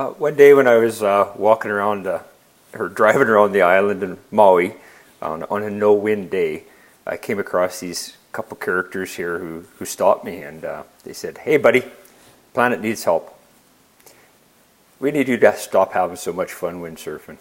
One day when I was walking around or driving around the island in Maui on a no-wind day, I came across these couple characters here who stopped me, and they said, "Hey, buddy, planet needs help. We need you to stop having so much fun windsurfing.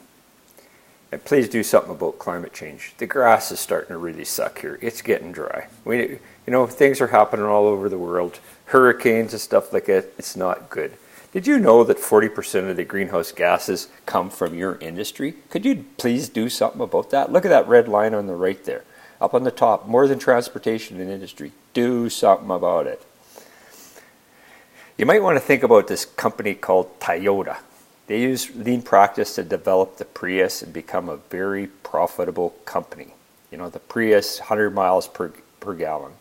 And please do something about climate change. The grass is starting to really suck here. It's getting dry. Things are happening all over the world. Hurricanes and stuff like that. It's not good. Did you know that 40% of the greenhouse gases come from your industry? Could you please do something about that? Look at that red line on the right there. Up on the top, more than transportation and industry. Do something about it." You might want to think about this company called Toyota. They use lean practice to develop the Prius and become a very profitable company. The Prius, 100 miles per gallon.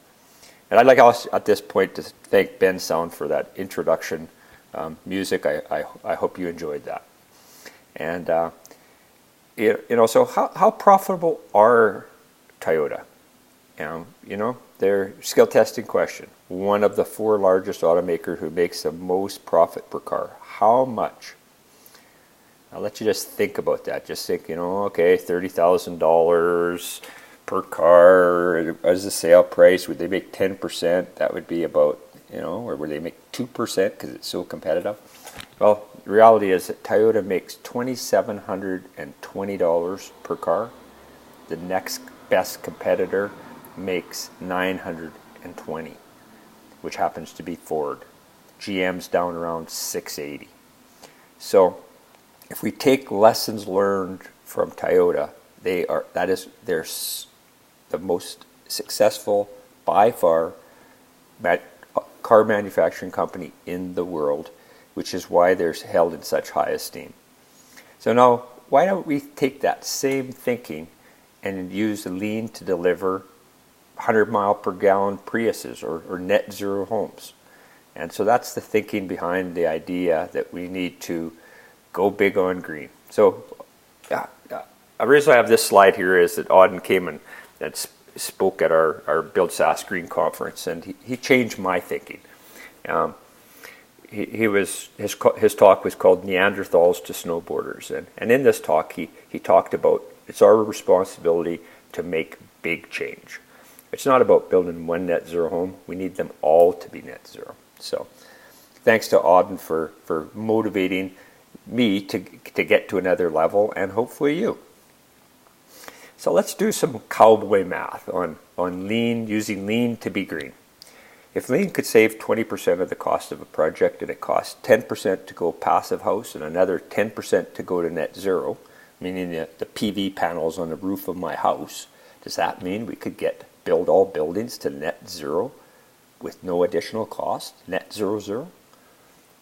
And I'd like also at this point to thank Ben Sound for that introduction music. I hope you enjoyed that. And so how profitable are Toyota? They're skill testing question. One of the 4 largest automakers who makes the most profit per car. How much? I'll let you just think about that. Just think, okay, $30,000 per car as the sale price. Would they make 10%? That would be about, or would they make 2% because it's so competitive? Well, the reality is that Toyota makes $2,720 per car. The next best competitor makes $920, which happens to be Ford. GM's down around $680. So if we take lessons learned from Toyota, they're the most successful by far car manufacturing company in the world, which is why they're held in such high esteem. So now, why don't we take that same thinking and use lean to deliver 100 mile per gallon Priuses or net zero homes? And so that's the thinking behind the idea that we need to go big on green. So the reason I have this slide here is that Auden came and spoke at our Build SAS Green conference, and he changed my thinking. His talk was called Neanderthals to Snowboarders, and in this talk he talked about it's our responsibility to make big change. It's not about building one net zero home. We need them all to be net zero. So thanks to Auden for motivating me to get to another level, and hopefully you. So let's do some cowboy math on lean, using lean to be green. If lean could save 20% of the cost of a project, and it costs 10% to go passive house and another 10% to go to net zero, meaning the PV panels on the roof of my house, does that mean we could build all buildings to net zero with no additional cost, net zero?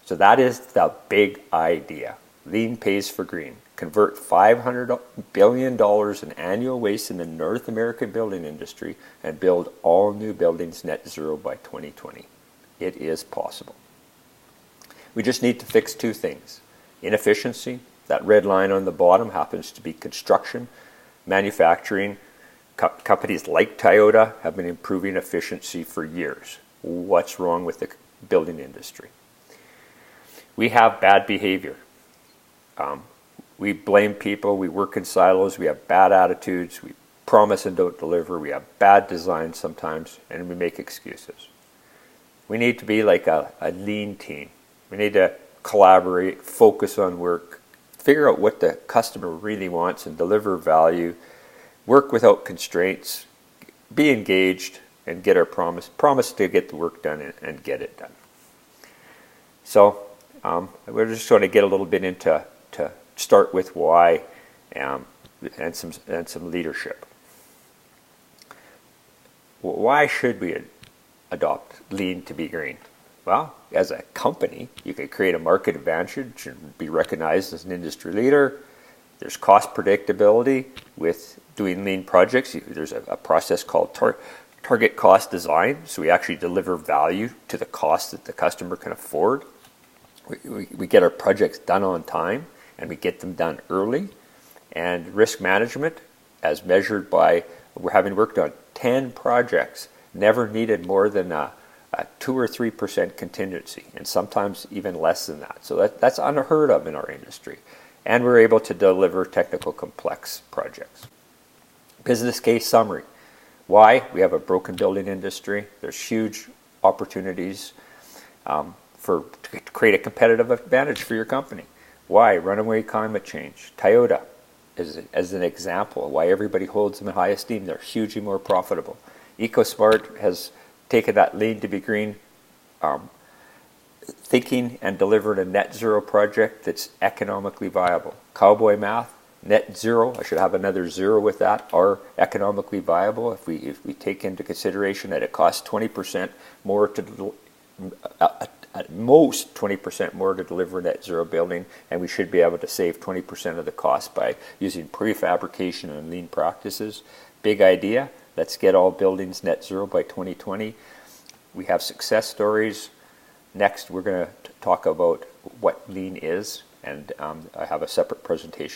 So that is the big idea. Lean pays for green. Convert $500 billion in annual waste in the North American building industry and build all new buildings net zero by 2020. It is possible. We just need to fix 2 things. Inefficiency, that red line on the bottom happens to be construction. Manufacturing, companies like Toyota have been improving efficiency for years. What's wrong with the building industry? We have bad behavior. We blame people, we work in silos, we have bad attitudes, we promise and don't deliver, we have bad design sometimes, and we make excuses. We need to be like a lean team. We need to collaborate, focus on work, figure out what the customer really wants and deliver value, work without constraints, be engaged, and get our promise to get the work done and get it done. So we're just going to get a little bit into to start with why and some leadership. Why should we adopt lean to be green? Well, as a company, you could create a market advantage and be recognized as an industry leader. There's cost predictability with doing lean projects. There's a process called target cost design, so we actually deliver value to the cost that the customer can afford. We get our projects done on time, and we get them done early. And risk management, as measured by, we're having worked on 10 projects, never needed more than a 2 or 3% contingency, and sometimes even less than that. So that's unheard of in our industry. And we're able to deliver technical complex projects. Business case summary. Why? We have a broken building industry. There's huge opportunities to create a competitive advantage for your company. Why? Runaway climate change. Toyota is as an example. Why everybody holds them in high esteem. They're hugely more profitable. EcoSmart has taken that lean to be green thinking and delivered a net zero project that's economically viable. Cowboy Math, net zero, I should have another zero with that, are economically viable if we take into consideration that it costs 20% more to at most 20% more to deliver a net zero building, and we should be able to save 20% of the cost by using prefabrication and lean practices. Big idea. Let's get all buildings net zero by 2020. We have success stories. Next, we're going to talk about what lean is, and I have a separate presentation